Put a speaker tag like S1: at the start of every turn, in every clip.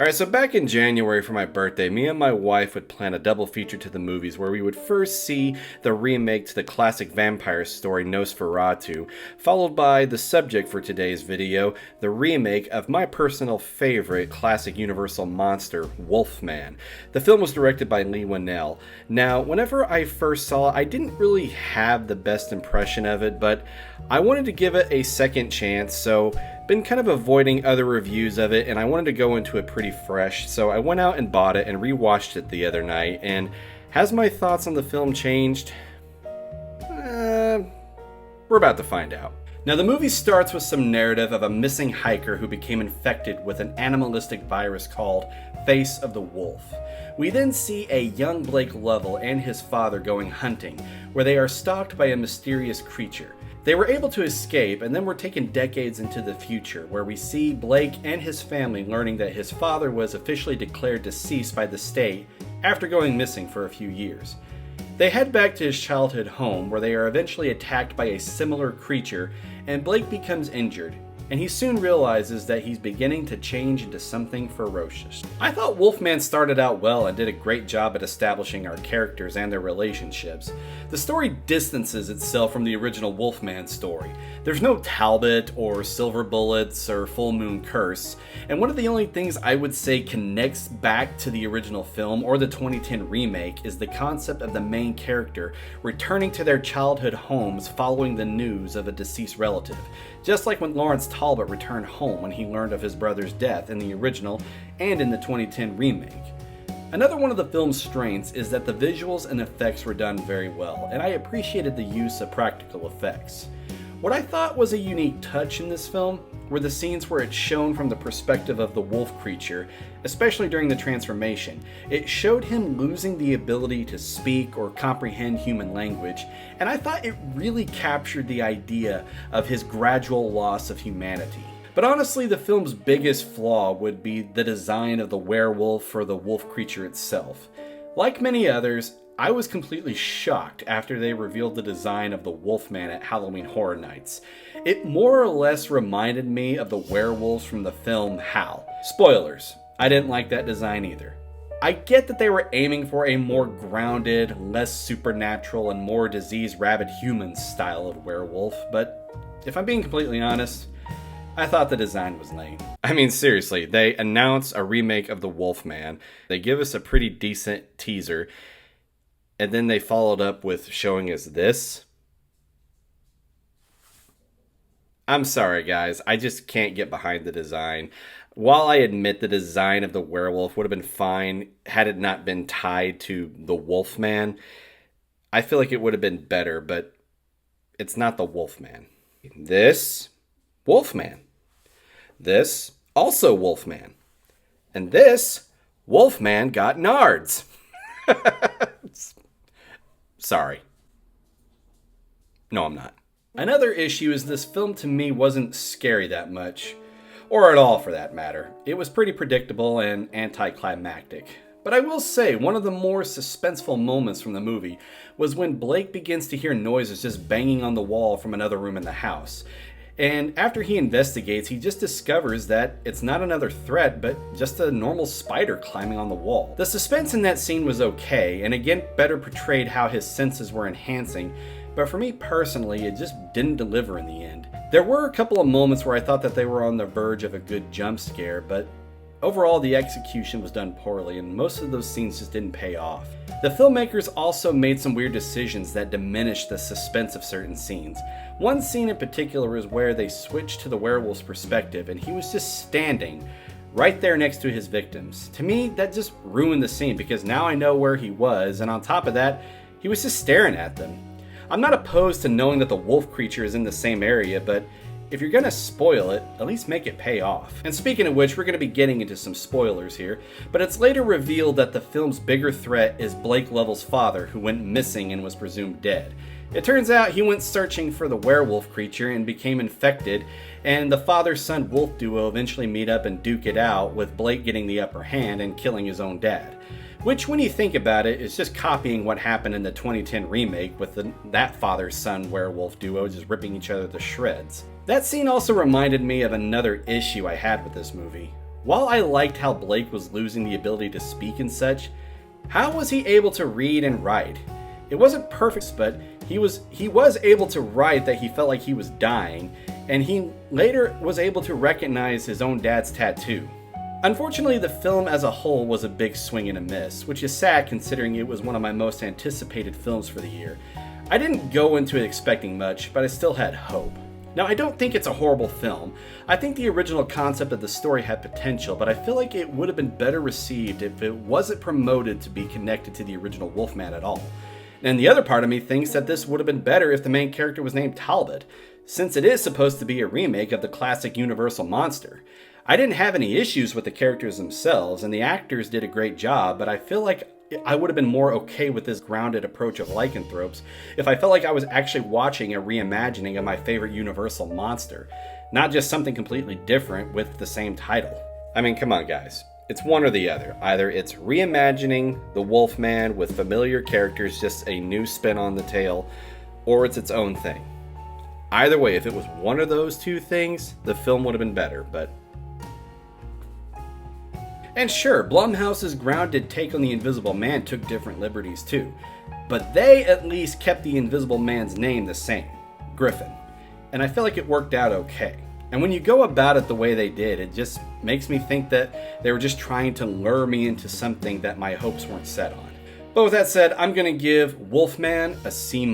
S1: Alright, so back in January for my birthday, me and my wife would plan a double feature to the movies where we would first see the remake to the classic vampire story Nosferatu, followed by the subject for today's video, the remake of my personal favorite classic Universal monster, Wolfman. The film was directed by Leigh Whannell. Now, whenever I first saw it, I didn't really have the best impression of it, but I wanted to give it a second chance, so been kind of avoiding other reviews of it, and I wanted to go into it pretty fresh, so I went out and bought it and rewatched it the other night. And has my thoughts on the film changed? We're about to find out. Now, the movie starts with some narrative of a missing hiker who became infected with an animalistic virus called Face of the Wolf. We then see a young Blake Lovell and his father going hunting, where they are stalked by a mysterious creature. They were able to escape, and then we're taken decades into the future, where we see Blake and his family learning that his father was officially declared deceased by the state after going missing for a few years. They head back to his childhood home, where they are eventually attacked by a similar creature, and Blake becomes injured, and he soon realizes that he's beginning to change into something ferocious. I thought Wolfman started out well and did a great job at establishing our characters and their relationships. The story distances itself from the original Wolfman story. There's no Talbot or Silver Bullets or Full Moon Curse, and one of the only things I would say connects back to the original film or the 2010 remake is the concept of the main character returning to their childhood homes following the news of a deceased relative. Just like when Lawrence Talbot returned home when he learned of his brother's death in the original and in the 2010 remake. Another one of the film's strengths is that the visuals and effects were done very well, and I appreciated the use of practical effects. What I thought was a unique touch in this film were the scenes where it's shown from the perspective of the wolf creature, especially during the transformation. It showed him losing the ability to speak or comprehend human language, and I thought it really captured the idea of his gradual loss of humanity. But honestly, the film's biggest flaw would be the design of the werewolf or the wolf creature itself. Like many others, I was completely shocked after they revealed the design of the Wolfman at Halloween Horror Nights. It more or less reminded me of the werewolves from the film Howl. Spoilers, I didn't like that design either. I get that they were aiming for a more grounded, less supernatural, and more disease-rabid human style of werewolf, but if I'm being completely honest, I thought the design was lame. I mean, seriously, they announce a remake of the Wolfman, they give us a pretty decent teaser, and then they followed up with showing us this. I'm sorry guys, I just can't get behind the design. While I admit the design of the werewolf would have been fine had it not been tied to the Wolfman, I feel like it would have been better, but it's not the Wolfman. This, Wolfman. This, also Wolfman. And this, Wolfman got nards. Sorry. No, I'm not. Another issue is this film to me wasn't scary that much. Or at all for that matter. It was pretty predictable and anticlimactic. But I will say, one of the more suspenseful moments from the movie was when Blake begins to hear noises just banging on the wall from another room in the house. And after he investigates, he just discovers that it's not another threat, but just a normal spider climbing on the wall. The suspense in that scene was okay, and again better portrayed how his senses were enhancing, but for me personally, it just didn't deliver in the end. There were a couple of moments where I thought that they were on the verge of a good jump scare, but overall the execution was done poorly, and most of those scenes just didn't pay off. The filmmakers also made some weird decisions that diminished the suspense of certain scenes. One scene in particular is where they switched to the werewolf's perspective, and he was just standing right there next to his victims. To me, that just ruined the scene, because now I know where he was, and on top of that, he was just staring at them. I'm not opposed to knowing that the wolf creature is in the same area, but if you're gonna spoil it, at least make it pay off. And speaking of which, we're gonna be getting into some spoilers here, but it's later revealed that the film's bigger threat is Blake Lovell's father, who went missing and was presumed dead. It turns out he went searching for the werewolf creature and became infected, and the father-son wolf duo eventually meet up and duke it out, with Blake getting the upper hand and killing his own dad. Which, when you think about it, is just copying what happened in the 2010 remake with that father-son werewolf duo just ripping each other to shreds. That scene also reminded me of another issue I had with this movie. While I liked how Blake was losing the ability to speak and such, how was he able to read and write? It wasn't perfect, but he was able to write that he felt like he was dying, and he later was able to recognize his own dad's tattoo. Unfortunately, the film as a whole was a big swing and a miss, which is sad considering it was one of my most anticipated films for the year. I didn't go into it expecting much, but I still had hope. Now, I don't think it's a horrible film. I think the original concept of the story had potential, but I feel like it would have been better received if it wasn't promoted to be connected to the original Wolfman at all. And the other part of me thinks that this would have been better if the main character was named Talbot, since it is supposed to be a remake of the classic Universal monster. I didn't have any issues with the characters themselves, and the actors did a great job, but I feel like I would have been more okay with this grounded approach of lycanthropes if I felt like I was actually watching a reimagining of my favorite Universal monster, not just something completely different with the same title. I mean, come on guys. It's one or the other. Either it's reimagining the Wolfman with familiar characters, just a new spin on the tale, or it's its own thing. Either way, if it was one of those two things, the film would have been better, but... And sure, Blumhouse's grounded take on the Invisible Man took different liberties too, but they at least kept the Invisible Man's name the same, Griffin, and I feel like it worked out okay. And when you go about it the way they did, it just makes me think that they were just trying to lure me into something that my hopes weren't set on. But with that said, I'm going to give Wolfman a C-.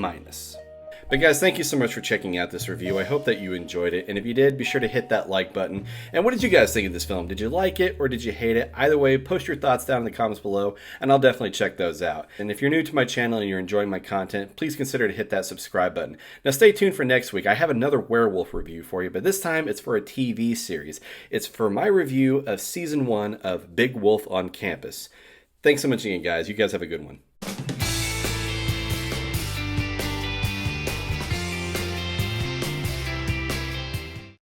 S1: But guys, thank you so much for checking out this review. I hope that you enjoyed it, and if you did, be sure to hit that like button. And what did you guys think of this film? Did you like it or did you hate it? Either way, post your thoughts down in the comments below, and I'll definitely check those out. And if you're new to my channel and you're enjoying my content, please consider to hit that subscribe button. Now stay tuned for next week. I have another werewolf review for you, but this time it's for a TV series. It's for my review of Season 1 of Big Wolf on Campus. Thanks so much again, guys. You guys have a good one.